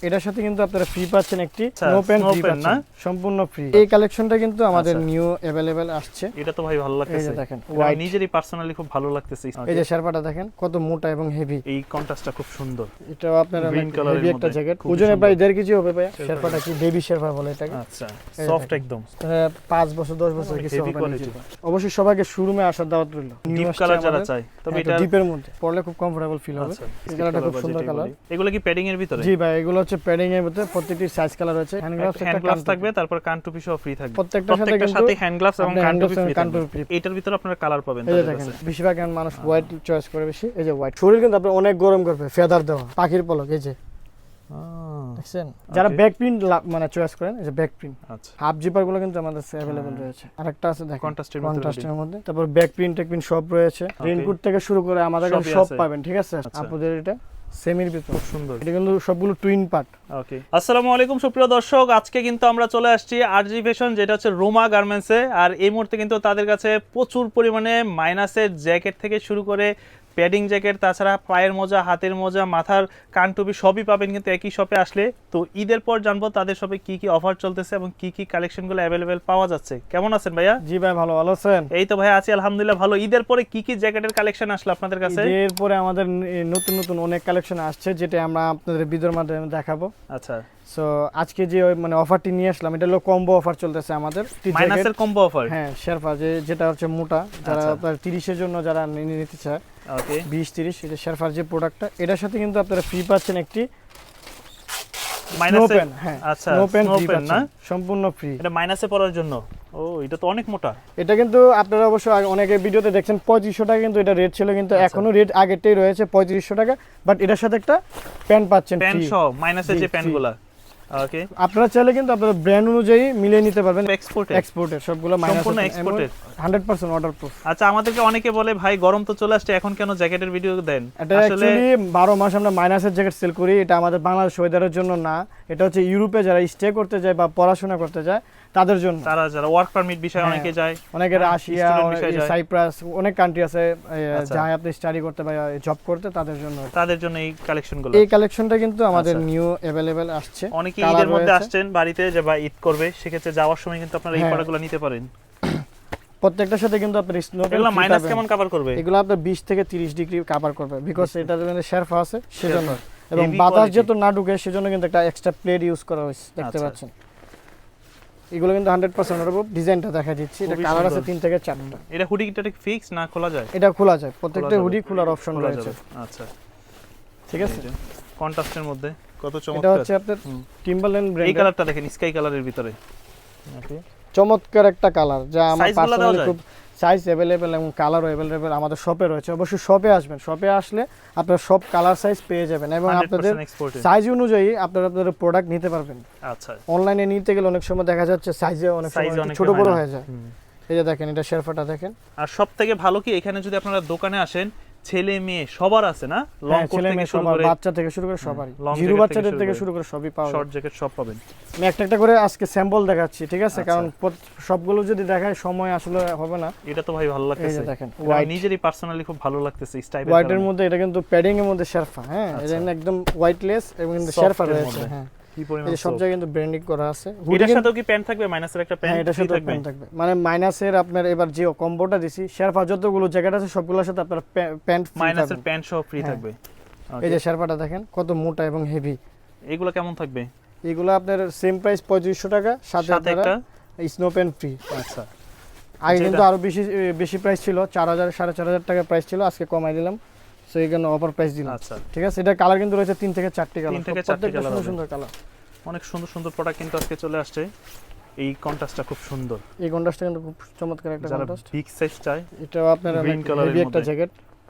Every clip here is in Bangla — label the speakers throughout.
Speaker 1: এটার সাথে কিন্তু আপনারা ফ্রি পাচ্ছেন একটি
Speaker 2: আচ্ছা,
Speaker 1: no pant
Speaker 2: snow
Speaker 1: free
Speaker 2: pen না?
Speaker 1: পাচ্ছেন সম্পূর্ণ ফ্রি। এই কালেকশনটা কিন্তু আমাদের
Speaker 2: আচ্ছা।
Speaker 1: নিউ अवेलेबल আসছে।
Speaker 2: এটা তো ভাই ভালো
Speaker 1: এই
Speaker 2: লাগতেছে,
Speaker 1: যে দেখেন
Speaker 2: আমার
Speaker 1: হোয়াইট,
Speaker 2: নিজেরই পার্সোনালি খুব ভালো লাগতেছে।
Speaker 1: এই যে শার্পাটা দেখেন কত মোটা এবং হেভি,
Speaker 2: এই কন্ট্রাস্টটা খুব সুন্দর।
Speaker 1: এটাও আপনার
Speaker 2: Green colour এর
Speaker 1: হেভি একটা
Speaker 2: মধ্যে,
Speaker 1: জ্যাকেট,
Speaker 2: খুবই
Speaker 1: ওজনে
Speaker 2: সুন্দর।
Speaker 1: প্রায় 1.5 কেজি হবে ভাই। শার্পাটা কি বেবি শার্পা বলে এটাকে।
Speaker 2: আচ্ছা,
Speaker 1: এই
Speaker 2: সফট
Speaker 1: দেখেন।
Speaker 2: একদম,
Speaker 1: 5 বছর 10 বছর কিছু
Speaker 2: heavy
Speaker 1: হবে না।
Speaker 2: quality।
Speaker 1: অবশ্যই সবাইকে শোরুমে আসার দাওয়াত রইল।
Speaker 2: ডিপ কালার যারা চাই, তবে এটা
Speaker 1: ডিপের মধ্যে পরলে খুব কমফোর্টেবল ফিল হবে।
Speaker 2: আচ্ছা,
Speaker 1: এই কালারটা খুব সুন্দর কালার।
Speaker 2: এগুলো কি প্যাডিং এর ভিতরে?
Speaker 1: জি ভাই, এগুলো হচ্ছে প্যাডিং এর ভিতরে, প্রত্যেকটি সাইজ কালার আছে। হ্যান্ড গ্লাভস
Speaker 2: হ্যান্ড গ্লাভস থাকবে, তারপর কান টুপি সহ ফ্রি থাকবে।
Speaker 1: প্রত্যেকটার সাথে কিন্তু
Speaker 2: সাথে হ্যান্ড গ্লাভস এবং
Speaker 1: আপনি
Speaker 2: কান
Speaker 1: hand
Speaker 2: টুপি
Speaker 1: gloves
Speaker 2: ফ্রি
Speaker 1: এবং কান
Speaker 2: থাকবে।
Speaker 1: টুপি free।
Speaker 2: এটার ভিতরে আপনারা কালার পাবেন
Speaker 1: এই যে
Speaker 2: তাদের
Speaker 1: দেখেন,
Speaker 2: কাছে।
Speaker 1: বেশিরভাগ মানুষ হোয়াইট চয়েস করে বেশি। এই যে হোয়াইট, শরীর কিন্তু আপনার অনেক গরম করবে, ফেদার দেওয়া পাখির পলক। এই যে দেখছেন, যারা ব্যাক প্রিন্ট মানে চয়েস করেন, এই যে ব্যাক প্রিন্ট
Speaker 2: আচ্ছা,
Speaker 1: হাফ জিপার গুলো কিন্তু আমাদের अवेलेबल রয়েছে। আরেকটা আছে দেখেন
Speaker 2: কন্ট্রাস্টের
Speaker 1: কন্ট্রাস্টের মধ্যে, তারপর ব্যাক প্রিন্ট টেক প্রিন্ট সব রয়েছে। রেইনকোট থেকে শুরু করে আমাদের কাছে
Speaker 2: সবই
Speaker 1: সব
Speaker 2: আছে।
Speaker 1: পাবেন, ঠিক আছে।
Speaker 2: আচ্ছা।
Speaker 1: আপনাদের এটা সেমির ভিতর,
Speaker 2: খুব সুন্দর।
Speaker 1: এটা কিন্তু সবগুলো টুইন পার্ট।
Speaker 2: ওকে, আসসালামু আলাইকুম সুপ্রিয় দর্শক, আজকে কিন্তু আমরা চলে আসছি আরজি ফ্যাশন, যেটা হচ্ছে রোমা গার্মেন্টসে। আর এই মুহূর্তে কিন্তু তাদের কাছে প্রচুর পরিমাণে মাইনাসের জ্যাকেট থেকে শুরু করে প্যাডিং জ্যাকেট, তাছাড়া পায়ের মোজা, হাতের মোজা, মাথার কান টুপি সবই পাবেন কিন্তু একই শপে আসলে। তো ঈদের পর জানবো তাদের শপে কি কি অফার চলতেছে এবং কি কি কালেকশনগুলো অ্যাভেলেবেল পাওয়া যাচ্ছে। কেমন আছেন ভাইয়া?
Speaker 1: জি ভাই, ভালো আছেন?
Speaker 2: এই তো ভাই আছি আলহামদুলিল্লাহ ভালো। ঈদের পরে কি কি জ্যাকেটের কালেকশন আসলো আপনাদের কাছে?
Speaker 1: এরপরে আমাদের নতুন নতুন অনেক কালেকশন আসছে, যেটা আমরা আপনাদের ভিডিওর মাধ্যমে দেখাবো।
Speaker 2: আচ্ছা,
Speaker 1: সো আজকে যে মানে অফারটি নিয়ে আসলাম, এটা হলো কম্বো অফার চলতেছে আমাদের।
Speaker 2: মাইনাসের কম্বো অফার।
Speaker 1: হ্যাঁ, শেরপা যেটা হচ্ছে মোটা, যারা
Speaker 2: আচ্ছা।
Speaker 1: আপনার 30 এর জন্য যারা নিতে চায়,
Speaker 2: ওকে,
Speaker 1: 20-30, এটা শেরপার যে প্রোডাক্টটা, এটার সাথে কিন্তু আপনারা ফ্রি পাচ্ছেন একটি
Speaker 2: মাইনাসে।
Speaker 1: pen, হ্যাঁ,
Speaker 2: আচ্ছা,
Speaker 1: snow pen
Speaker 2: snow
Speaker 1: free
Speaker 2: pen না?
Speaker 1: পাচ্ছেন, সম্পূর্ণ ফ্রি।
Speaker 2: এটা মাইনাসে পড়ার জন্য। ও, এটা তো অনেক মোটা।
Speaker 1: এটা কিন্তু আপনারা অবশ্য অনেকে ভিডিওতে দেখছেন 3500 টাকা কিন্তু এটা রেট ছিল, কিন্তু
Speaker 2: আচ্ছা।
Speaker 1: এখনো রেট আগেরটাই রয়েছে 3500 টাকা। বাট এটার সাথে একটা প্যান্ট পাচ্ছেন
Speaker 2: প্যান্ট
Speaker 1: ফ্রি।
Speaker 2: সহ মাইনাসের
Speaker 1: জি,
Speaker 2: যে
Speaker 1: free।
Speaker 2: প্যান্টগুলা। ওকে,
Speaker 1: আপনারা চাইলে কিন্তু আপনারা ব্র্যান্ড অনুযায়ী মিলিয়ে নিতে পারবেন।
Speaker 2: এক্সপোর্টের
Speaker 1: সবগুলো মাইনাস
Speaker 2: সম্পূর্ণ এক্সপোর্টের
Speaker 1: 100% অর্ডার প্রুফ।
Speaker 2: আচ্ছা, আমাদেরকে অনেকে বলে ভাই গরম তো চলে আসছে, এখন কেন জ্যাকেটের ভিডিও দেন?
Speaker 1: এটা অ্যাকচুয়ালি 12 মাস আমরা মাইনাসের জ্যাকেট সেল করি। এটা আমাদের বাংলাদেশ ওয়েদারের জন্য না, এটা হচ্ছে ইউরোপে যারা স্টে করতে যায় বা পড়াশোনা করতে যায় তাদের জন্য।
Speaker 2: তারা যারা ওয়ার্ক পারমিট বিষয়ে অনেকে যায়,
Speaker 1: অনেকে রাশিয়া,
Speaker 2: student বিষয়ে যায়।
Speaker 1: সাইপ্রাস, অনেক কান্ট্রি আছে
Speaker 2: আচ্ছা।
Speaker 1: যারা আপনি স্টাডি করতে বা জব করতে, তাদের জন্য
Speaker 2: এই কালেকশনগুলো।
Speaker 1: এই কালেকশনটা কিন্তু আমাদের
Speaker 2: আচ্ছা।
Speaker 1: নিউ अवेलेबल আসছে।
Speaker 2: অনেকে
Speaker 1: Colour
Speaker 2: ঈদের মধ্যে
Speaker 1: রয়েছে।
Speaker 2: আসছেন বাড়িতে, যে বা ঈদ করবে, সেক্ষেত্রে যাওয়ার সময় কিন্তু আপনারা এই
Speaker 1: হ্যাঁ।
Speaker 2: প্রোডাক্টগুলো নিতে পারেন।
Speaker 1: প্রত্যেকটার সাথে কিন্তু আপনি স্নো
Speaker 2: এগুলো মাইনাস কেমন কভার করবে?
Speaker 1: এগুলো আপনার 20 থেকে 30 ডিগ্রি কভার করবে, বিকজ এটার মধ্যে শেরফা আছে সেজন্য, এবং
Speaker 2: Heavy
Speaker 1: বাতাস
Speaker 2: quality।
Speaker 1: যেহেতু না ঢুকে সেজন্য কিন্তু একটা এক্সট্রা প্লেট ইউজ করা হয়েছে, দেখতে
Speaker 2: আচ্ছা।
Speaker 1: পাচ্ছেন। এগুলো কিন্তু 100% ওয়াটারপ্রুফ। ডিজাইনটা দেখা দিচ্ছি, এটা
Speaker 2: খুবই
Speaker 1: কালার আছে
Speaker 2: সুন্দর।
Speaker 1: 3 থেকে 4টা।
Speaker 2: এটা হুডিটা ফিক্স না খোলা যায়?
Speaker 1: এটা খোলা যায়, প্রত্যেকটা
Speaker 2: যাবে।
Speaker 1: হুডি খোলার অপশন
Speaker 2: খোলা
Speaker 1: রয়েছে,
Speaker 2: যাবে। আচ্ছা,
Speaker 1: ঠিক আছে।
Speaker 2: কন্ট্রাস্টের মধ্যে কত
Speaker 1: এটা
Speaker 2: চমৎকার।
Speaker 1: হচ্ছে আপনার টিম্বারল্যান্ড
Speaker 2: এই
Speaker 1: ব্র্যান্ড।
Speaker 2: কালারটা দেখেন, স্কাই কালারের ভিতরে। ওকে,
Speaker 1: চমৎকার একটা কালার, যা আমার
Speaker 2: Size গুলো দেওয়া
Speaker 1: পার্সোনালি
Speaker 2: যায়?
Speaker 1: খুব সাইজ अवेलेबल এবং কালারও अवेलेबल আমাদের শপে রয়েছে। অবশ্যই শপে আসবেন, শপে আসলে আপনারা সব কালার সাইজ পেয়ে যাবেন এবং আপনাদের
Speaker 2: 100% exported।
Speaker 1: সাইজ অনুযায়ী আপনারা আপনাদের প্রোডাক্ট নিতে পারবেন।
Speaker 2: আচ্ছা,
Speaker 1: অনলাইনে নিতে গেলে অনেক সময় দেখা যাচ্ছে সাইজে অনেক সময়
Speaker 2: Size
Speaker 1: একটু
Speaker 2: অনেক
Speaker 1: ছোট
Speaker 2: হয়
Speaker 1: বড়
Speaker 2: না।
Speaker 1: হয়ে যায়। এই যে দেখেন, এটা শেরফাটা দেখেন।
Speaker 2: আর সব থেকে ভালো কি, এখানে যদি আপনারা দোকানে আসেন, ছেলে মেয়ে সবার আছে না, লং
Speaker 1: হ্যাঁ,
Speaker 2: কোট
Speaker 1: ছেলে
Speaker 2: থেকে
Speaker 1: মেয়ে
Speaker 2: শুরু
Speaker 1: সবার,
Speaker 2: করে
Speaker 1: বাচ্চা থেকে শুরু করে সবারই,
Speaker 2: long
Speaker 1: জিরো
Speaker 2: jacket
Speaker 1: বাচ্চাদের
Speaker 2: থেকে
Speaker 1: থেকে
Speaker 2: শুরু
Speaker 1: শুরু করে সবই পাওয়া যায়।
Speaker 2: শর্ট জ্যাকেট সব পাবেন।
Speaker 1: আমি একটা একটা করে আজকে স্যাম্পল দেখাচ্ছি, ঠিক আছে,
Speaker 2: আচ্ছা।
Speaker 1: কারণ সবগুলো যদি দেখায় সময় আসলে হবে না।
Speaker 2: এটা তো ভাই ভালো
Speaker 1: এই
Speaker 2: লাগতেছে,
Speaker 1: যে দেখেন,
Speaker 2: আমার
Speaker 1: হোয়াইট,
Speaker 2: নিজেরই পার্সোনালি খুব ভালো লাগতেছে স্টাইলের
Speaker 1: হোয়াইটের মধ্যে, এটা কিন্তু প্যাডিং এর মধ্যে শেরফা। হ্যাঁ,
Speaker 2: আচ্ছা।
Speaker 1: এটা একদম হোয়াইটলেস এবং কিন্তু
Speaker 2: Soft
Speaker 1: শেরফা
Speaker 2: এর
Speaker 1: রয়েছে।
Speaker 2: মধ্যে।
Speaker 1: হ্যাঁ,
Speaker 2: কি পরিমাণ
Speaker 1: এই যে সব
Speaker 2: soft।
Speaker 1: জায়গায় কিন্তু ব্র্যান্ডিং করা আছে।
Speaker 2: এটার সাথেও কি প্যান্ট থাকবে? মাইনাসের একটা
Speaker 1: হ্যাঁ, এটার
Speaker 2: প্যান্ট
Speaker 1: সাথে
Speaker 2: থাকবে?
Speaker 1: প্যান্ট থাকবে, মানে মাইনাসের আপনার এবার যে কম্বোটা দিছি, শেরফা যতগুলো জ্যাকেট আছে সবগুলোর সাথে আপনার প্যান্ট ফ্রি
Speaker 2: মাইনাসের
Speaker 1: থাকবে।
Speaker 2: প্যান্ট সহ ফ্রি
Speaker 1: হ্যাঁ।
Speaker 2: থাকবে।
Speaker 1: এই যে শেরফাটা দেখেন কত মোটা এবং হেভি।
Speaker 2: এগুলো কেমন থাকবে?
Speaker 1: এগুলো আপনার সেম প্রাইস 3500 টাকা, সাথে
Speaker 2: সাথে
Speaker 1: আপনারা
Speaker 2: একটা।
Speaker 1: Snow pant free.
Speaker 2: আচ্ছা,
Speaker 1: আগে
Speaker 2: যেটা-
Speaker 1: কিন্তু আরো বেশি প্রাইস ছিল, 4000 4500 টাকা প্রাইস ছিল, আজকে কমাই দিলাম। সো এখানে অফার প্রাইস দিলাম।
Speaker 2: আচ্ছা,
Speaker 1: ঠিক আছে, এটা কালার কিন্তু রয়েছে 3 থেকে 4টি কালার,
Speaker 2: 3 থেকে 4টি
Speaker 1: প্রত্যেকটা
Speaker 2: কালার
Speaker 1: সুন্দর
Speaker 2: হবে।
Speaker 1: সুন্দর কালার।
Speaker 2: অনেক সুন্দর সুন্দর প্রোডাক্ট কিন্তু আজকে চলে আসছে। এই কন্ট্রাস্টটা খুব সুন্দর,
Speaker 1: এই কন্ট্রাস্টটা কিন্তু খুব চমৎকার একটা
Speaker 2: যারা
Speaker 1: কন্ট্রাস্ট।
Speaker 2: বিগ সাইজ চায়।
Speaker 1: এটাও আপনার
Speaker 2: green colour এর
Speaker 1: হেভি একটা
Speaker 2: মধ্যে।
Speaker 1: জ্যাকেট,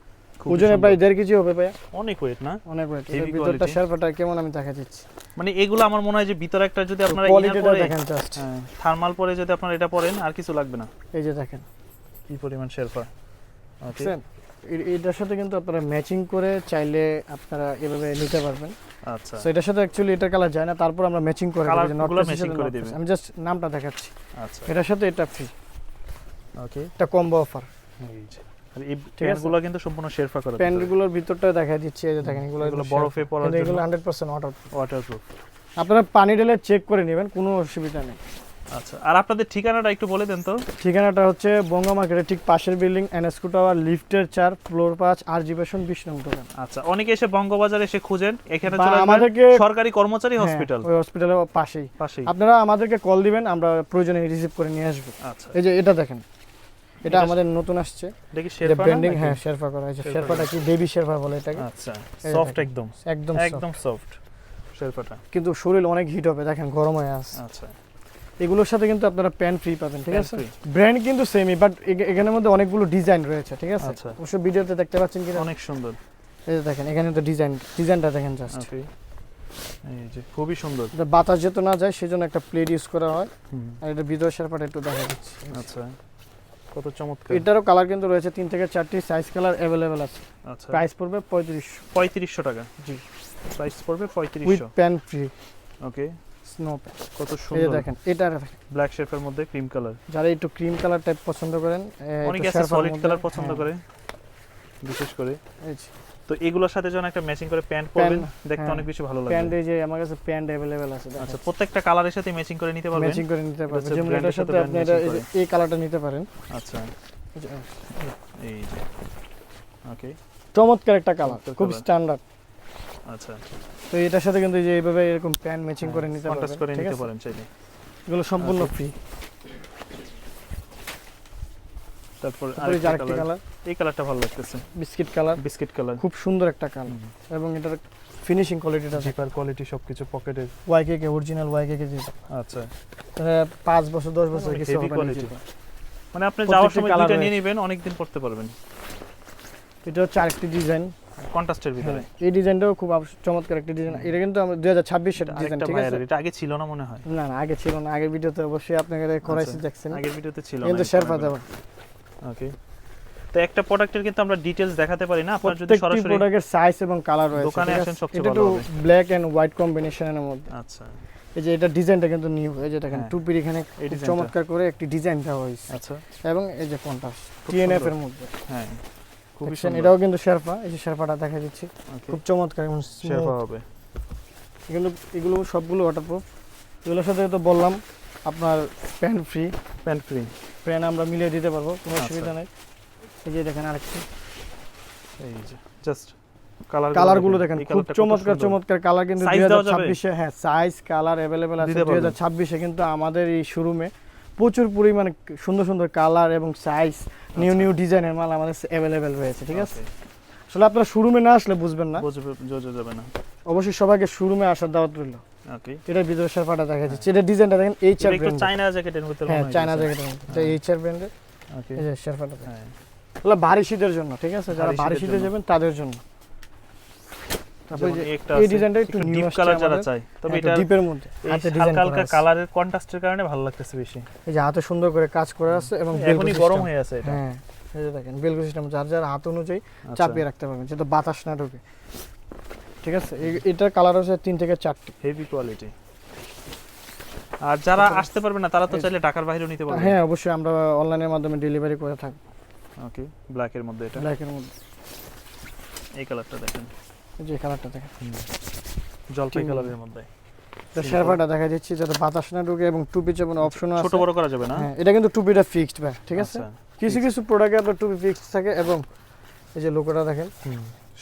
Speaker 2: খুবই
Speaker 1: ওজনে
Speaker 2: সুন্দর।
Speaker 1: প্রায় 1.5 কেজি হবে ভাই,
Speaker 2: অনেক ওয়েট না?
Speaker 1: অনেক ওয়েট।
Speaker 2: Heavy
Speaker 1: এর ভিতরটা
Speaker 2: quality।
Speaker 1: শেরফাটা কেমন আমি দেখা দিচ্ছি,
Speaker 2: মানে এগুলো আমার মনে হয় যে ভিতরে একটা যদি আপনারা ইনার
Speaker 1: কোয়ালিটিটা
Speaker 2: পরে,
Speaker 1: দেখেন জাস্ট।
Speaker 2: থার্মাল পরে যদি আপনারা এটা পরেন, আর কিছু লাগবে না।
Speaker 1: এই যে দেখেন,
Speaker 2: কি পরিমাণ শেরপা। ওকে,
Speaker 1: দেখছেন, এটার সাথে কিন্তু আপনারা ম্যাচিং করে চাইলে আপনারা এভাবে নিতে পারবেন।
Speaker 2: আচ্ছা,
Speaker 1: সো এটার সাথে অ্যাকচুয়ালি এটা কালার যায় না, তারপর আমরা ম্যাচিং করে
Speaker 2: Colour
Speaker 1: দেব, যে
Speaker 2: গুলো
Speaker 1: নট
Speaker 2: matching করে দিবেন।
Speaker 1: আমি জাস্ট নামটা দেখাচ্ছি।
Speaker 2: আচ্ছা,
Speaker 1: এটার সাথে এটা ফ্রি,
Speaker 2: ওকে,
Speaker 1: এটা কম্বো অফার।
Speaker 2: এই যে আর এই
Speaker 1: ঠিক আছে?
Speaker 2: প্যান্টগুলো কিন্তু সম্পূর্ণ শেরপা করা
Speaker 1: প্যান্টগুলোর ভিতরটা দেখা দিচ্ছে, এই যে দেখেন
Speaker 2: এগুলো
Speaker 1: এগুলো
Speaker 2: বরফে পরার জন্য
Speaker 1: এগুলো 100% ওয়াটারপ্রুফ।
Speaker 2: ওয়াটারপ্রুফ।
Speaker 1: আপনারা পানি ঢেলে চেক করে নেবেন, কোনো অসুবিধা নেই।
Speaker 2: আচ্ছা, আর আপনাদের ঠিকানাটা একটু বলে দেন তো।
Speaker 1: ঠিকানাটা হচ্ছে বঙ্গা মার্কেটের ঠিক পাশের বিল্ডিং, এনএসকো টাওয়ার, লিফটের 4, ফ্লোর 5, আরজি ফ্যাশন 20 নং দোকান।
Speaker 2: আচ্ছা, অনেকে এসে বঙ্গবাজারে এসে খুঁজেন, এখানে
Speaker 1: বা
Speaker 2: চলে আসবেন
Speaker 1: আমাদেরকে
Speaker 2: সরকারি কর্মচারী
Speaker 1: হ্যাঁ,
Speaker 2: হসপিটাল
Speaker 1: ওই হসপিটালের পাশেই।
Speaker 2: পাশেই।
Speaker 1: আপনারা আমাদেরকে কল দিবেন, আমরা প্রয়োজনে রিসিভ করে নিয়ে আসবো।
Speaker 2: আচ্ছা,
Speaker 1: এই যে এটা দেখেন, এটা
Speaker 2: এটা
Speaker 1: আমাদের নতুন আসছে,
Speaker 2: দেখি
Speaker 1: এটা
Speaker 2: শেরপা
Speaker 1: ব্র্যান্ডিং,
Speaker 2: নাকি?
Speaker 1: হ্যাঁ শেরপা করা হয়েছে।
Speaker 2: শেরপা
Speaker 1: শেরপাটা কি বেবি শেরপা বলে এটাকে।
Speaker 2: আচ্ছা,
Speaker 1: এই
Speaker 2: সফট
Speaker 1: দেখেন,
Speaker 2: একদম
Speaker 1: একদম
Speaker 2: একদম সফট শেরপাটা।
Speaker 1: কিন্তু শরীর অনেক হিট হবে, দেখেন গরম হয়ে আছে।
Speaker 2: আচ্ছা,
Speaker 1: এগুলোর সাথে কিন্তু আপনারা প্যান্ট ফ্রি পাবেন, ঠিক
Speaker 2: Pant
Speaker 1: আছে?
Speaker 2: free।
Speaker 1: ব্র্যান্ড কিন্তু সেমই, বাট এখানের মধ্যে অনেকগুলো ডিজাইন রয়েছে, ঠিক আছে?
Speaker 2: আচ্ছা।
Speaker 1: অবশ্য ভিডিওতে দেখতে পাচ্ছেন কিনা,
Speaker 2: অনেক সুন্দর।
Speaker 1: এই যে দেখেন এখানে তো ডিজাইনটা দেখেন জাস্ট।
Speaker 2: ওকে, এই যে খুবই সুন্দর।
Speaker 1: এটা বাতাস যেত না যায় সেজন্য একটা প্লেট ইউজ করা হয়।
Speaker 2: হুম,
Speaker 1: আর এটা ভিতর শেরপাটা একটু দেখা দিচ্ছি।
Speaker 2: আচ্ছা, কত চমৎকার।
Speaker 1: এটারও কালার কিন্তু রয়েছে 3 থেকে 4টি, সাইজ কালার अवेलेबल আছে।
Speaker 2: আচ্ছা,
Speaker 1: প্রাইস পড়বে 3500
Speaker 2: 3500 টাকা।
Speaker 1: জি,
Speaker 2: প্রাইস পড়বে
Speaker 1: with
Speaker 2: 3500।
Speaker 1: Pant free,
Speaker 2: okay,
Speaker 1: snow pant.
Speaker 2: কত
Speaker 1: এই যে
Speaker 2: সুন্দর।
Speaker 1: দেখেন এটা দেখেন,
Speaker 2: ব্ল্যাক শেরপার মধ্যে ক্রিম কালার।
Speaker 1: যারা একটু ক্রিম কালার টাইপ পছন্দ করেন,
Speaker 2: অনেকে আছে সলিড কালার পছন্দ করে বিশেষ করে।
Speaker 1: এই যে
Speaker 2: তো এগুলোর সাথে যখন একটা ম্যাচিং করে প্যান্ট পরবেন দেখতে
Speaker 1: হ্যাঁ।
Speaker 2: অনেক বেশি ভালো
Speaker 1: প্যান্ট,
Speaker 2: লাগবে।
Speaker 1: এই যে আমার কাছে প্যান্ট अवेलेबल আছে।
Speaker 2: আচ্ছা, প্রত্যেকটা কালারের সাথে ম্যাচিং করে নিতে পারবেন।
Speaker 1: ম্যাচিং করে নিতে পারবেন,
Speaker 2: হচ্ছে
Speaker 1: যেমন
Speaker 2: brand এর
Speaker 1: এটার সাথে
Speaker 2: সাথে
Speaker 1: আপনি
Speaker 2: brand
Speaker 1: এটা
Speaker 2: matching করে।
Speaker 1: এই কালারটা নিতে পারেন।
Speaker 2: আচ্ছা,
Speaker 1: এই যে,
Speaker 2: এই যে ওকে,
Speaker 1: চমৎকার একটা কালার,
Speaker 2: চমৎকার
Speaker 1: খুব
Speaker 2: colour।
Speaker 1: স্ট্যান্ডার্ড।
Speaker 2: আচ্ছা,
Speaker 1: তো এটার সাথে কিন্তু এই যে এইভাবে এরকম প্যান্ট ম্যাচিং করে নিতে
Speaker 2: কন্ট্রাস্ট করে
Speaker 1: পারবেন, ঠিক
Speaker 2: নিতে
Speaker 1: আছে?
Speaker 2: পারেন চাইলে।
Speaker 1: এগুলো সম্পূর্ণ ফ্রি।
Speaker 2: তারপর
Speaker 1: তারপরে
Speaker 2: আরেকটা
Speaker 1: আরেকটি
Speaker 2: কালার,
Speaker 1: কালার
Speaker 2: এই কালারটা ভালো লাগতেছে,
Speaker 1: বিস্কিট কালার,
Speaker 2: বিস্কিট কালার।
Speaker 1: খুব সুন্দর একটা কালার, এবং এটার ফিনিশিং কোয়ালিটিটা
Speaker 2: জিপার কোয়ালিটি সবকিছু পকেটের।
Speaker 1: ওয়াইকেকে অরিজিনাল ওয়াইকেকে দিতে
Speaker 2: আচ্ছা,
Speaker 1: 5 বছর 10 বছর
Speaker 2: অনেক
Speaker 1: কিছু
Speaker 2: heavy
Speaker 1: হবে না।
Speaker 2: quality। মানে আপনি
Speaker 1: প্রত্যেকটি
Speaker 2: যাওয়ার সময়
Speaker 1: colour
Speaker 2: দুইটা নিয়ে
Speaker 1: রয়েছে।
Speaker 2: নেবেন, অনেক দিন পড়তে পারবেন।
Speaker 1: এটা হচ্ছে আরেকটি ডিজাইন,
Speaker 2: কন্ট্রাস্টের ভিতরে।
Speaker 1: এই ডিজাইনটাও খুব চমৎকার একটা ডিজাইন। এটা কিন্তু আমরা 2026 এর ডিজাইন,
Speaker 2: আরেকটা
Speaker 1: ঠিক আছে?
Speaker 2: ভাইরাল, এটা আগে ছিল না মনে হয়।
Speaker 1: না না, আগে ছিল না, আগের ভিডিওতে অবশ্যই আপনাকে করাইছি, দেখছেন।
Speaker 2: আগের ভিডিওতে ছিল না।
Speaker 1: কিন্তু শেরপা দেওয়া,
Speaker 2: ওকে, তো একটা প্রোডাক্টের কিন্তু আমরা ডিটেইলস দেখাতে পারি না, আপনার যদি
Speaker 1: প্রত্যেকটি
Speaker 2: সরাসরি
Speaker 1: প্রোডাক্টের সাইজ এবং কালার রয়েছে,
Speaker 2: দোকানে
Speaker 1: ঠিক
Speaker 2: আসেন
Speaker 1: আছে?
Speaker 2: সবচেয়ে
Speaker 1: এটা
Speaker 2: ভালো
Speaker 1: তো
Speaker 2: হবে।
Speaker 1: ব্ল্যাক এন্ড হোয়াইট কম্বিনেশনের মধ্যে।
Speaker 2: আচ্ছা,
Speaker 1: এই যে এটা ডিজাইনটা কিন্তু নিউ, এই যে দেখেন
Speaker 2: হ্যাঁ।
Speaker 1: টুপির এখানে
Speaker 2: এই
Speaker 1: খুব
Speaker 2: ডিজাইনটা।
Speaker 1: চমৎকার করে একটি ডিজাইন দেওয়া হয়েছে,
Speaker 2: আচ্ছা,
Speaker 1: এবং এই যে কন্ট্রাস্ট
Speaker 2: খুব
Speaker 1: টিএনএফ
Speaker 2: সুন্দর।
Speaker 1: এর মধ্যে,
Speaker 2: হ্যাঁ, খুবই
Speaker 1: দেখছেন?
Speaker 2: সুন্দর।
Speaker 1: এটাও কিন্তু শেরপা, এই যে শেরপাটা দেখা দিচ্ছি,
Speaker 2: ওকে,
Speaker 1: খুব চমৎকার এবং
Speaker 2: শেরপা
Speaker 1: smooth।
Speaker 2: হবে।
Speaker 1: কিন্তু এগুলো সবগুলো ওয়াটারপ্রুফ। এগুলোর সাথে তো বললাম আপনার pant free,
Speaker 2: pant free.
Speaker 1: Pant আমরা মিলিয়ে দিতে পারবো, কোনো
Speaker 2: আচ্ছা।
Speaker 1: অসুবিধা নেই। এই যে দেখেন আরেকটি
Speaker 2: এই যে জাস্ট
Speaker 1: কালারগুলো দেখেন, খুব চমৎকার চমৎকার কালার, কিন্তু
Speaker 2: Size দেওয়া যাবে?
Speaker 1: 2026 এ হ্যাঁ সাইজ কালার अवेलेबल আছে।
Speaker 2: দিতে পারবেন।
Speaker 1: 2026 এ কিন্তু আমাদের এই শোরুমে প্রচুর পরিমাণে সুন্দর সুন্দর কালার এবং সাইজ, নিউ
Speaker 2: আচ্ছা।
Speaker 1: নিউ ডিজাইনের মাল আমাদের अवेलेबल রয়েছে, ঠিক আছে? আসলে আপনারা শোরুমে না আসলে বুঝবেন না,
Speaker 2: বোঝা যাবে না।
Speaker 1: অবশ্যই সবাইকে শোরুমে আসার দাওয়াত রইল।
Speaker 2: ওকে,
Speaker 1: এটা ভিতরে শেরপাটা দেখা যাচ্ছে, এটা ডিজাইনটা দেখেন এইচআর
Speaker 2: এটা একটু
Speaker 1: ব্র্যান্ড,
Speaker 2: চায়না জ্যাকেটের ভিতরে
Speaker 1: হ্যাঁ
Speaker 2: মনে হয়
Speaker 1: চায়না
Speaker 2: গেছে।
Speaker 1: জ্যাকেটের মধ্যে, এটা
Speaker 2: হ্যাঁ।
Speaker 1: এইচআর ব্র্যান্ডের।
Speaker 2: ওকে,
Speaker 1: এই যে শেরপাটা দেখেন,
Speaker 2: হ্যাঁ,
Speaker 1: এগুলো ভারী শীতের জন্য, ঠিক আছে? যারা
Speaker 2: ভারী
Speaker 1: ভারী
Speaker 2: শীতের
Speaker 1: শীতে
Speaker 2: জন্য।
Speaker 1: যাবেন তাদের জন্য। তারপরে
Speaker 2: যেমন
Speaker 1: যে
Speaker 2: একটা
Speaker 1: এই
Speaker 2: আছে,
Speaker 1: ডিজাইনটা একটু নিউ
Speaker 2: ডিপ
Speaker 1: আসছে
Speaker 2: কালার যারা
Speaker 1: আমাদের।
Speaker 2: চায়, তবে
Speaker 1: হ্যাঁ,
Speaker 2: এটা
Speaker 1: একটু ডিপের মধ্যে হাতে ডিজাইন
Speaker 2: হালকা
Speaker 1: করা
Speaker 2: হালকা
Speaker 1: আছে।
Speaker 2: কালারের কন্ট্রাস্টের কারণে ভালো লাগতেছে বেশি।
Speaker 1: এই যে হাতে সুন্দর করে কাজ করা আছে, এবং
Speaker 2: এখনই গরম হয়ে আছে এটা।
Speaker 1: হ্যাঁ, এই যে দেখেন বেলকো সিস্টেম, যার যার হাত অনুযায়ী
Speaker 2: আচ্ছা,
Speaker 1: চাপিয়ে রাখতে পারবেন যাতে বাতাস না ঢোকে, ঠিক আছে? এটার কালার হচ্ছে 3 থেকে 4টি।
Speaker 2: Heavy quality. আর যারা আসতে পারবে না তারা তো চাইলে ঢাকার বাইরেও নিতে পারবে।
Speaker 1: হ্যাঁ অবশ্যই, আমরা অনলাইনের মাধ্যমে ডেলিভারি করে থাকি।
Speaker 2: ওকে, ব্ল্যাক এর মধ্যে এটা,
Speaker 1: ব্ল্যাকের মধ্যে
Speaker 2: এই কালারটা দেখেন,
Speaker 1: এই যে কালারটা দেখেন,
Speaker 2: জলপাই
Speaker 1: ঠিক
Speaker 2: কালারের মধ্যে।
Speaker 1: এটা শেরপাটা দেখা দিচ্ছি যাতে বাতাস না ঢোকে, এবং টুপি যেমন অপশনও আছে।
Speaker 2: ছোট বড় করা যাবে না?
Speaker 1: হ্যাঁ, এটা কিন্তু টুপিটা ফিক্সড ভাই, ঠিক আছে?
Speaker 2: আচ্ছা,
Speaker 1: কিছু কিছু প্রোডাক্টে আপনার টুপি ফিক্সড থাকে, এবং এই যে লোগোটা দেখেন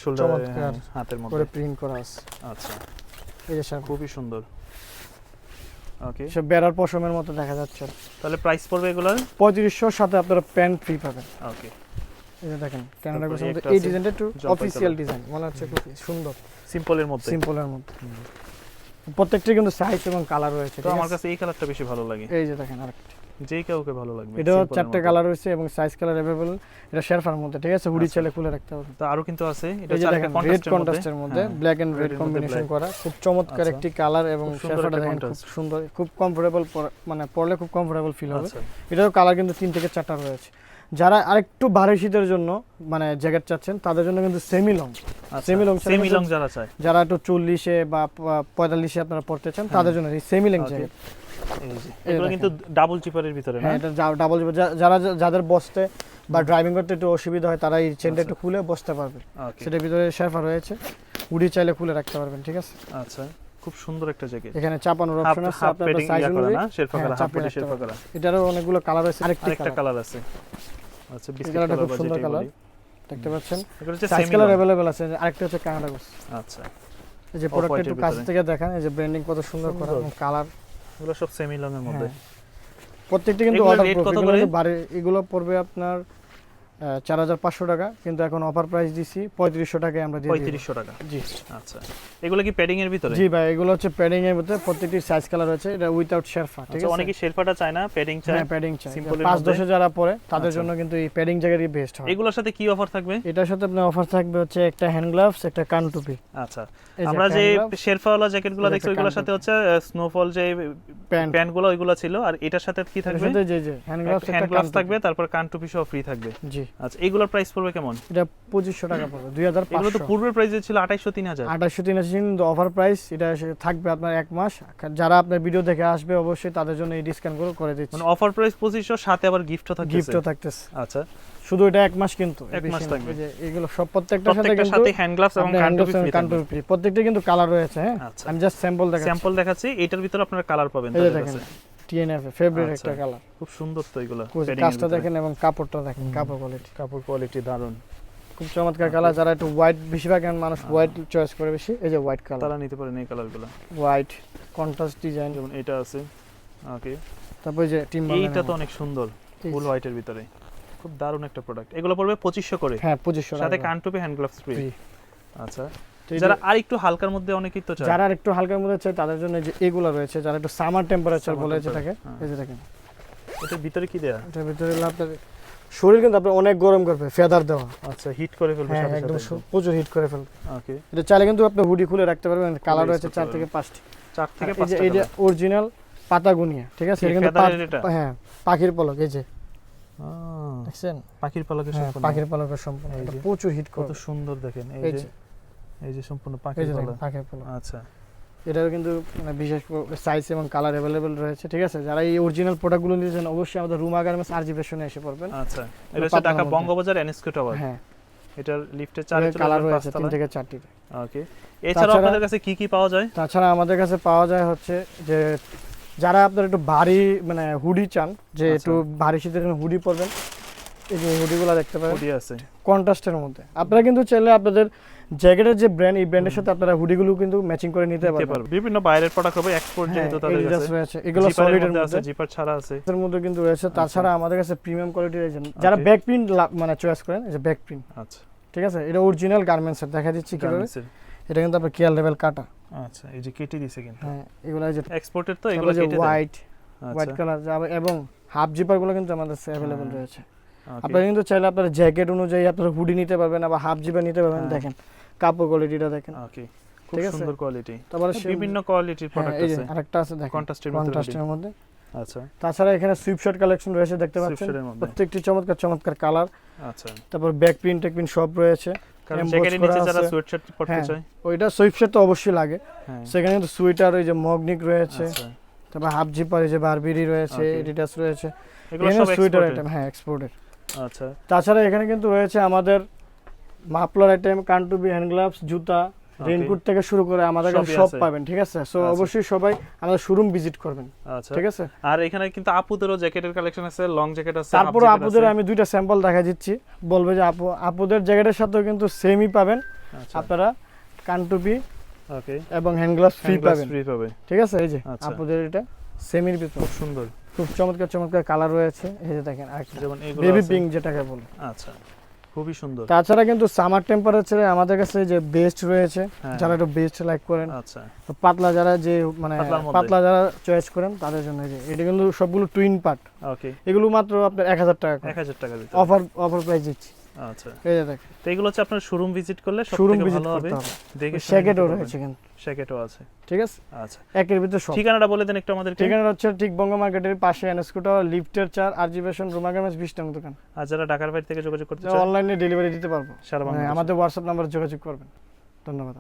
Speaker 2: শোল্ডারে,
Speaker 1: চমৎকার
Speaker 2: হাতের মধ্যে।
Speaker 1: করে প্রিন্ট করা আছে।
Speaker 2: আচ্ছা,
Speaker 1: এই যে শেরপা,
Speaker 2: খুবই সুন্দর। ওকে,
Speaker 1: সব বেড়ার পশমের মতো দেখা যাচ্ছে।
Speaker 2: তাহলে প্রাইস পড়বে এগুলোর?
Speaker 1: 3500 সাথে আপনারা প্যান্ট ফ্রি পাবেন।
Speaker 2: ওকে,
Speaker 1: এই যে দেখেন ক্যানাডা
Speaker 2: তারপরে
Speaker 1: গোছের মধ্যে
Speaker 2: একটা
Speaker 1: এই
Speaker 2: আছে,
Speaker 1: ডিজাইনটা একটু
Speaker 2: জলপাই
Speaker 1: অফিসিয়াল
Speaker 2: কালার।
Speaker 1: ডিজাইন, মনে হচ্ছে খুব সুন্দর,
Speaker 2: সিম্পলের মধ্যে।
Speaker 1: সিম্পলের মধ্যে। প্রত্যেকটা কিন্তু সাইজ এবং কালার রয়েছে,
Speaker 2: তো
Speaker 1: ঠিক
Speaker 2: আমার
Speaker 1: আছে?
Speaker 2: কাছে এই কালারটা বেশি ভালো লাগে,
Speaker 1: এই যে দেখেন আরেকটা,
Speaker 2: যেই কাউকে ভালো লাগবে।
Speaker 1: এটাও
Speaker 2: simple এর
Speaker 1: 4টে
Speaker 2: মধ্যে।
Speaker 1: কালার রয়েছে এবং সাইজ কালার अवेलेबल। এটা শেরপার মধ্যে, ঠিক আছে? হুডি
Speaker 2: আচ্ছা।
Speaker 1: চাইলে খুলে রাখতে হবে।
Speaker 2: তো আরো কিন্তু আছে, এটা
Speaker 1: এই যে
Speaker 2: হচ্ছে
Speaker 1: দেখেন
Speaker 2: আরেকটা
Speaker 1: রেড
Speaker 2: কন্ট্রাস্টের
Speaker 1: কন্ট্রাস্টের মধ্যে
Speaker 2: হ্যাঁ,
Speaker 1: ব্ল্যাক এন্ড
Speaker 2: red
Speaker 1: রেড
Speaker 2: এর মধ্যে
Speaker 1: কম্বিনেশন
Speaker 2: black।
Speaker 1: করা, খুব চমৎকার
Speaker 2: আচ্ছা।
Speaker 1: একটি কালার, এবং
Speaker 2: খুব সুন্দর
Speaker 1: শেরপাটা
Speaker 2: একটা
Speaker 1: দেখেন খুব
Speaker 2: contrast।
Speaker 1: সুন্দর, খুব কমফোর্টেবল, মানে পরলে খুব কমফোর্টেবল ফিল হবে।
Speaker 2: আচ্ছা,
Speaker 1: এটাও কালার কিন্তু 3 থেকে 4টা রয়েছে। যারা আরেকটু ভারী শীতের জন্য মানে জ্যাকেট চাচ্ছেন তাদের জন্য কিন্তু semi long, semi long
Speaker 2: semi long যারা চায়।
Speaker 1: যারা একটু 40-এ বা 45-এ আপনারা পড়তে চান তাদের জন্য এই সেমি লং
Speaker 2: Okay.
Speaker 1: জ্যাকেট।
Speaker 2: এই যে এগুলো কিন্তু ডাবল চিপারের ভিতরে না?
Speaker 1: হ্যাঁ, এটা ডাবল যাদের বসতে বা ড্রাইভিং করতে একটু অসুবিধা হয় তারা এই চেনটা একটু খুলে বসতে পারবে।
Speaker 2: ওকে,
Speaker 1: সেটার ভিতরে শেরফা রয়েছে, হুডি চাইলে খুলে রাখতে পারবেন, ঠিক আছে।
Speaker 2: আচ্ছা, খুব সুন্দর একটা জ্যাকেট।
Speaker 1: এখানে চাপানোর অপশন আছে, আপনার
Speaker 2: পেডিং
Speaker 1: সাইজ অনুযায়ী
Speaker 2: না, শেরফা
Speaker 1: হ্যাঁ,
Speaker 2: করা, হাফ
Speaker 1: চাপিয়ে
Speaker 2: বডি
Speaker 1: রাখতে
Speaker 2: শেরফা
Speaker 1: পারবেন।
Speaker 2: করা।
Speaker 1: এটারও অনেকগুলো কালার আছে,
Speaker 2: আরেকটা
Speaker 1: আরেকটা
Speaker 2: কালার আছে। আচ্ছা, বিস্কিট
Speaker 1: কালারটা
Speaker 2: কালার
Speaker 1: খুব
Speaker 2: বা
Speaker 1: সুন্দর
Speaker 2: যেটাই
Speaker 1: কালার,
Speaker 2: বলি।
Speaker 1: দেখতে পাচ্ছেন।
Speaker 2: এগুলো হচ্ছে
Speaker 1: size
Speaker 2: semi
Speaker 1: colour
Speaker 2: long.
Speaker 1: Available আছে। আরেকটা হচ্ছে কানাডা গোস।
Speaker 2: আচ্ছা,
Speaker 1: এই যে প্রোডাক্ট
Speaker 2: white
Speaker 1: একটু
Speaker 2: এর
Speaker 1: কাছ
Speaker 2: ভিতরে।
Speaker 1: থেকে দেখান, এই যে ব্র্যান্ডিং কত সুন্দর করা
Speaker 2: সুন্দর।
Speaker 1: এবং কালার।
Speaker 2: এগুলো সব সেমি লং এর মধ্যে।
Speaker 1: প্রত্যেকটা কিন্তু
Speaker 2: এগুলোর
Speaker 1: অর্ডার
Speaker 2: rate
Speaker 1: প্রুফ,
Speaker 2: কত
Speaker 1: এগুলো
Speaker 2: করে?
Speaker 1: কিন্তু এগুলো পড়বে আপনার 4500 টাকা, কিন্তু এখন অফার প্রাইস দিছি 3500 টাকায় আমরা দিয়ে দিই।
Speaker 2: 3500 টাকা।
Speaker 1: জি
Speaker 2: আচ্ছা, এগুলো কি প্যাডিং এর ভিতরে?
Speaker 1: জি ভাই, এগুলো হচ্ছে প্যাডিং এর মধ্যে, প্রত্যেকটি সাইজ কালার আছে। এটা উইদাউট শেরফা, ঠিক
Speaker 2: আচ্ছা,
Speaker 1: আছে।
Speaker 2: অনেকে শেরফাটা চায় না, প্যাডিং চায়।
Speaker 1: হ্যাঁ, প্যাডিং চাই।
Speaker 2: Simple এর
Speaker 1: 5-10
Speaker 2: মধ্যে।
Speaker 1: যারা পরে তাদের
Speaker 2: আচ্ছা।
Speaker 1: জন্য কিন্তু এই প্যাডিং জায়গারই বেস্ট হয়।
Speaker 2: এগুলোর সাথে কি অফার থাকবে?
Speaker 1: এটার সাথে আপনার অফার থাকবে হচ্ছে একটা হ্যান্ড গ্লাভস, একটা কান টুপি।
Speaker 2: আচ্ছা,
Speaker 1: এই
Speaker 2: আমরা
Speaker 1: একটা
Speaker 2: যে
Speaker 1: hand gloves,
Speaker 2: শেরফাওয়ালা জ্যাকেটগুলো
Speaker 1: এটা
Speaker 2: দেখছি
Speaker 1: একটা
Speaker 2: ওইগুলোর
Speaker 1: কান
Speaker 2: সাথে হচ্ছে স্নোফল যে
Speaker 1: প্যান্ট,
Speaker 2: প্যান্টগুলো ওইগুলো ছিল, আর এটার সাথে কি
Speaker 1: এটার
Speaker 2: থাকবে?
Speaker 1: সাথে যে হ্যান্ড গ্লাভস,
Speaker 2: হ্যান্ড
Speaker 1: একটা
Speaker 2: গ্লাভস
Speaker 1: কান
Speaker 2: থাকবে, তারপর কান টুপি সহ ফ্রি থাকবে।
Speaker 1: জি,
Speaker 2: আচ্ছা, এগুলোর প্রাইস পড়বে কেমন?
Speaker 1: এটা 2500 টাকা পড়বে,
Speaker 2: এগুলো তো
Speaker 1: 2500।
Speaker 2: পূর্বের প্রাইসে ছিল 2800-3000।
Speaker 1: 2800 কিন্তু অফার প্রাইস, এটা থাকবে আপনার 1 মাস। যারা আপনার ভিডিও দেখে আসবে অবশ্যই তাদের জন্য এই ডিসকাউন্ট করে দিচ্ছি।
Speaker 2: মানে অফার প্রাইস 2500, সাথে আবার গিফটও থাকবে।
Speaker 1: গিফটও থাকতেছে।
Speaker 2: আচ্ছা,
Speaker 1: শুধু এটা 1 মাস, কিন্তু
Speaker 2: এক মাস থাকবে।
Speaker 1: এই যে এগুলো সব প্রত্যেকটার সাথে
Speaker 2: প্রত্যেকটার
Speaker 1: কিন্তু
Speaker 2: সাথে হ্যান্ড গ্লাভস এবং কান টুপি ফ্রি
Speaker 1: কান
Speaker 2: থাকবে।
Speaker 1: টুপি, প্রত্যেকটা কিন্তু কালার রয়েছে। হ্যাঁ,
Speaker 2: আচ্ছা।
Speaker 1: আমি জাস্ট স্যাম্পল দেখাচ্ছি।
Speaker 2: স্যাম্পল দেখাচ্ছি, এটার ভিতরে আপনারা কালার পাবেন
Speaker 1: এই যে
Speaker 2: তাদের
Speaker 1: দেখেন,
Speaker 2: কাছে।
Speaker 1: টিএনএফ ফেভারিট
Speaker 2: আচ্ছা।
Speaker 1: একটা কালার।
Speaker 2: খুব সুন্দর তো এগুলো।
Speaker 1: কাজটা দেখেন এবং কাপড়টা দেখেন, কাপড় কোয়ালিটি
Speaker 2: কাপড় কোয়ালিটি দারুন।
Speaker 1: খুব চমৎকার কালার। যারা একটু হোয়াইট, বেশিরভাগ মানুষ হোয়াইট চয়েস করে বেশি, এই যে হোয়াইট কালার,
Speaker 2: তারা নিতে পারেন এই কালারগুলো।
Speaker 1: White contrast design.
Speaker 2: যেমন এটা আছে। ওকে,
Speaker 1: তারপর এই যে টিম
Speaker 2: এইটা তো অনেক সুন্দর, ফুল হোয়াইটের ভিতরে। খুব দারুণ একটা প্রোডাক্ট। এগুলো পড়বে 2500 করে।
Speaker 1: হ্যাঁ, 2500
Speaker 2: সাথে
Speaker 1: টাকা।
Speaker 2: কান টুপি, হ্যান্ড গ্লাভস ফ্রি।
Speaker 1: Free।
Speaker 2: আচ্ছা,
Speaker 1: তো এই
Speaker 2: যারা
Speaker 1: যে-
Speaker 2: আর একটু হালকার মধ্যে অনেকেই তো চায়।
Speaker 1: যারা একটু হালকার মধ্যে চায় তাদের জন্য এই যে এগুলো রয়েছে, যারা একটু সামার টেম্পারেচার
Speaker 2: Summer
Speaker 1: বলে যে
Speaker 2: temperature,
Speaker 1: থাকে।
Speaker 2: হ্যাঁ।
Speaker 1: এই যে দেখেন,
Speaker 2: এটার ভিতরে কি দেয়া?
Speaker 1: এটার ভিতরে হলো আপনার শরীর কিন্তু আপনার অনেক গরম করবে, ফেদার দেওয়া।
Speaker 2: আচ্ছা, হিট করে ফেলবে
Speaker 1: হ্যাঁ,
Speaker 2: সাথে
Speaker 1: একদম
Speaker 2: সাথে।
Speaker 1: প্রচুর হিট করে ফেলবে।
Speaker 2: ওকে,
Speaker 1: এটা চাইলে কিন্তু আপনি হুডি খুলে রাখতে পারবেন। কালার
Speaker 2: use
Speaker 1: রয়েছে
Speaker 2: করতে
Speaker 1: 4 থেকে 5টি।
Speaker 2: 4 থেকে
Speaker 1: এই যে
Speaker 2: 5টা
Speaker 1: এটা অরিজিনাল পাতাগুনিয়া, ঠিক আছে।
Speaker 2: কি
Speaker 1: এটা কিন্তু
Speaker 2: feather এর এটা?
Speaker 1: হ্যাঁ, পাখির পলক। এই যে দেখছেন,
Speaker 2: পাখির পালকের
Speaker 1: হ্যাঁ,
Speaker 2: সম্পূর্ণ।
Speaker 1: পাখির পলকের সম্পূর্ণ।
Speaker 2: এই
Speaker 1: এটা
Speaker 2: যে,
Speaker 1: প্রচুর হিট
Speaker 2: কত
Speaker 1: করে।
Speaker 2: সুন্দর দেখেন।
Speaker 1: এই
Speaker 2: এই
Speaker 1: যে,
Speaker 2: যে সম্পূর্ণ
Speaker 1: এই
Speaker 2: পাখির
Speaker 1: যে দেখেন
Speaker 2: পালক।
Speaker 1: পাখির পলক।
Speaker 2: আচ্ছা,
Speaker 1: এটার কিন্তু মানে বিশেষ সাইজ এবং কালার अवेलेबल রয়েছে, ঠিক আছে। যারা এই অরিজিনাল প্রোডাক্টগুলো নিয়েছেন অবশ্যই আমাদের রুমা গার্মেন্টস আরজি ফ্যাশনে এসে পড়বেন।
Speaker 2: আচ্ছা। এটা হচ্ছে ঢাকা বঙ্গবাজার এনএসকে টাওয়ার।
Speaker 1: হ্যাঁ,
Speaker 2: এটার লিফটে 4 চলে
Speaker 1: কালার
Speaker 2: যাবেন
Speaker 1: রয়েছে 3
Speaker 2: 5
Speaker 1: থেকে 4টি।
Speaker 2: ওকে, এছাড়াও আপনাদের কাছে কি কি পাওয়া যায়?
Speaker 1: তাছাড়া আমাদের কাছে পাওয়া যায় হচ্ছে যে যারা আপনার একটু ভারী মানে হুডি চান, যে
Speaker 2: আচ্ছা।
Speaker 1: একটু ভারী শীতের হুডি পরবেন, এই যে হুডিগুলো দেখতে পারেন
Speaker 2: হুডি আছে।
Speaker 1: কন্ট্রাস্টের মধ্যে। আপনারা কিন্তু চাইলে আপনাদের জ্যাকেটের যে ব্র্যান্ড, এই ব্র্যান্ডের সাথে আপনারা হুডিগুলো কিন্তু ম্যাচিং করে নিতে
Speaker 2: নিতে
Speaker 1: পারবেন।
Speaker 2: পারবে। বিভিন্ন বাইরের প্রোডাক্ট হবে, এক্সপোর্ট
Speaker 1: হ্যাঁ,
Speaker 2: যেহেতু তাদের
Speaker 1: Adidas
Speaker 2: কাছে
Speaker 1: রয়েছে, এগুলো
Speaker 2: জিপারের
Speaker 1: সলিডের
Speaker 2: মধ্যে আছে,
Speaker 1: মধ্যে,
Speaker 2: জিপার ছাড়া আছে।
Speaker 1: এর মধ্যে কিন্তু রয়েছে। তাছাড়া আমাদের কাছে প্রিমিয়াম কোয়ালিটির যারা
Speaker 2: Okay.
Speaker 1: ব্যাক প্রিন্ট মানে চয়েস করেন, এই যে ব্যাক প্রিন্ট,
Speaker 2: আচ্ছা,
Speaker 1: ঠিক আছে। এটা অরিজিনাল গার্মেন্টসের, দেখা দিচ্ছি কিভাবে।
Speaker 2: Garments এর।
Speaker 1: এটা কিন্তু আপনার কেয়ার লেভেল কাটা।
Speaker 2: আচ্ছা, এই যে কেটে দিছে কিন্তু।
Speaker 1: হ্যাঁ, এগুলো এই যে
Speaker 2: এক্সপোর্টের তো এগুলো কেটে দেয়।
Speaker 1: হোয়াইট হোয়াইট
Speaker 2: আচ্ছা,
Speaker 1: কালার যাবে, এবং হাফ জিপার গুলো কিন্তু আমাদের অ্যাভেলেবল
Speaker 2: হ্যাঁ।
Speaker 1: রয়েছে।
Speaker 2: okay,
Speaker 1: আপনারা কিন্তু চাইলে আপনার জ্যাকেট অনুযায়ী আপনারা হুডি নিতে পারবেন, আবার হাফ জিপার নিতে পারবেন।
Speaker 2: হ্যাঁ।
Speaker 1: দেখেন কাপড় কোয়ালিটিটা দেখেন,
Speaker 2: okay, খুব
Speaker 1: ঠিক আছে?
Speaker 2: সুন্দর কোয়ালিটি।
Speaker 1: তারপরে
Speaker 2: বিভিন্ন কোয়ালিটির
Speaker 1: হ্যাঁ,
Speaker 2: প্রোডাক্ট
Speaker 1: এই যে
Speaker 2: আছে।
Speaker 1: আরেকটা আছে দেখেন,
Speaker 2: কন্ট্রাস্টের মধ্যে
Speaker 1: কন্ট্রাস্টের মধ্যে।
Speaker 2: আচ্ছা,
Speaker 1: তাছাড়া এখানে সুইপশট কালেকশন রয়েছে, দেখতে পাচ্ছেন।
Speaker 2: সুইপশটের মধ্যে।
Speaker 1: প্রত্যেকটি চমৎকার চমৎকার কালার।
Speaker 2: আচ্ছা,
Speaker 1: তারপর ব্যাক প্রিন্ট টেক প্রিন্ট সব রয়েছে।
Speaker 2: কারণ
Speaker 1: Emboss
Speaker 2: জ্যাকেটের
Speaker 1: করা
Speaker 2: নিচে যারা
Speaker 1: আছে।
Speaker 2: সোয়েটশার্ট পরতে
Speaker 1: হ্যাঁ,
Speaker 2: চায়।
Speaker 1: ওইটা সুইপশট তো অবশ্যই লাগে।
Speaker 2: হ্যাঁ,
Speaker 1: সেখানে কিন্তু সুইটার, ওই যে মগনিক রয়েছে,
Speaker 2: আচ্ছা,
Speaker 1: তারপর হাফ জিপার, এই যে বারবিরি রয়েছে,
Speaker 2: Okay.
Speaker 1: এডিডাস রয়েছে।
Speaker 2: এগুলো
Speaker 1: এখানে
Speaker 2: সব
Speaker 1: সুইটার
Speaker 2: এক্সপোর্টেড।
Speaker 1: আইটেম, হ্যাঁ, এক্সপোর্টের।
Speaker 2: আচ্ছা,
Speaker 1: তাছাড়া এখানে কিন্তু রয়েছে আমাদের মাফলার আইটেম, কানটুবি, হ্যান্ড গ্লাভস, জুতা, রেইনকোট থেকে শুরু করে আমাদের কাছে
Speaker 2: সবই
Speaker 1: সব
Speaker 2: আছে।
Speaker 1: পাবেন, ঠিক আছে। সো
Speaker 2: আচ্ছা।
Speaker 1: অবশ্যই সবাই আমাদের শোরুম ভিজিট করবেন,
Speaker 2: আচ্ছা।
Speaker 1: ঠিক আছে।
Speaker 2: আর এখানে কিন্তু আপুদেরও জ্যাকেটের কালেকশন আছে, লং জ্যাকেট আছে,
Speaker 1: তারপর আপুদের আমি দুইটা স্যাম্পল দেখা দিচ্ছি, বলবে যে আপুদের জ্যাকেটের সাথেও কিন্তু সেমই পাবেন
Speaker 2: আচ্ছা,
Speaker 1: আপনারা, কানটুপি
Speaker 2: ওকে,
Speaker 1: এবং হ্যান্ড গ্লাভস ফ্রি পাবেন,
Speaker 2: ফ্রি পাবে।
Speaker 1: ঠিক আছে। এই যে
Speaker 2: আচ্ছা।
Speaker 1: আপুদের এটা সেমির ভিতর
Speaker 2: খুব সুন্দর।
Speaker 1: খুব চমৎকার চমৎকার কালার রয়েছে। এই যে দেখেন আরেকটা
Speaker 2: যেমন এগুলো
Speaker 1: বেবি
Speaker 2: আছে।
Speaker 1: পিঙ্ক যেটাকে বলে।
Speaker 2: আচ্ছা, খুবই সুন্দর।
Speaker 1: তাছাড়া কিন্তু সামার টেম্পারেচারে আমাদের কাছে যে বেস্ট রয়েছে,
Speaker 2: হ্যাঁ।
Speaker 1: যারা একটু বেস্ট লাইক করেন,
Speaker 2: আচ্ছা,
Speaker 1: তো পাতলা যারা যে মানে
Speaker 2: পাতলার মধ্যে।
Speaker 1: পাতলা যারা চয়েস করেন তাদের জন্য এই যে এটা কিন্তু সবগুলো টুইন পার্ট,
Speaker 2: ওকে,
Speaker 1: এগুলো মাত্র আপনার 1000 টাকা
Speaker 2: 1000 টাকা দিতে।
Speaker 1: অফার প্রাইস দিচ্ছি।
Speaker 2: আচ্ছা,
Speaker 1: এই যে দেখেন,
Speaker 2: তো এগুলো হচ্ছে আপনার শোরুম ভিজিট করলে
Speaker 1: শোরুম
Speaker 2: সবথেকে
Speaker 1: ভিজিট
Speaker 2: ভালো হবে।
Speaker 1: করতে হবে।
Speaker 2: দেখে
Speaker 1: শ্যাকেটও রয়েছে কিন্তু,
Speaker 2: শ্যাকেটও আছে।
Speaker 1: ঠিক আছে।
Speaker 2: আচ্ছা,
Speaker 1: একের ভিতর সব।
Speaker 2: ঠিকানাটা বলে দেন একটু আমাদেরকে।
Speaker 1: ঠিকানা হচ্ছে ঠিক বঙ্গ মার্কেটের পাশে এনএসকো টাওয়ার, লিফটের 4, আরজি ফ্যাশন, রুমা গার্মেন্টস 20 নং দোকান।
Speaker 2: আর যারা ঢাকার বাইরে থেকে যোগাযোগ করতে চায়
Speaker 1: অনলাইনে ডেলিভারি দিতে পারবো,
Speaker 2: সারা বাংলাদেশে।
Speaker 1: আমাদের হোয়াটসঅ্যাপ নাম্বারে যোগাযোগ করবেন। ধন্যবাদ।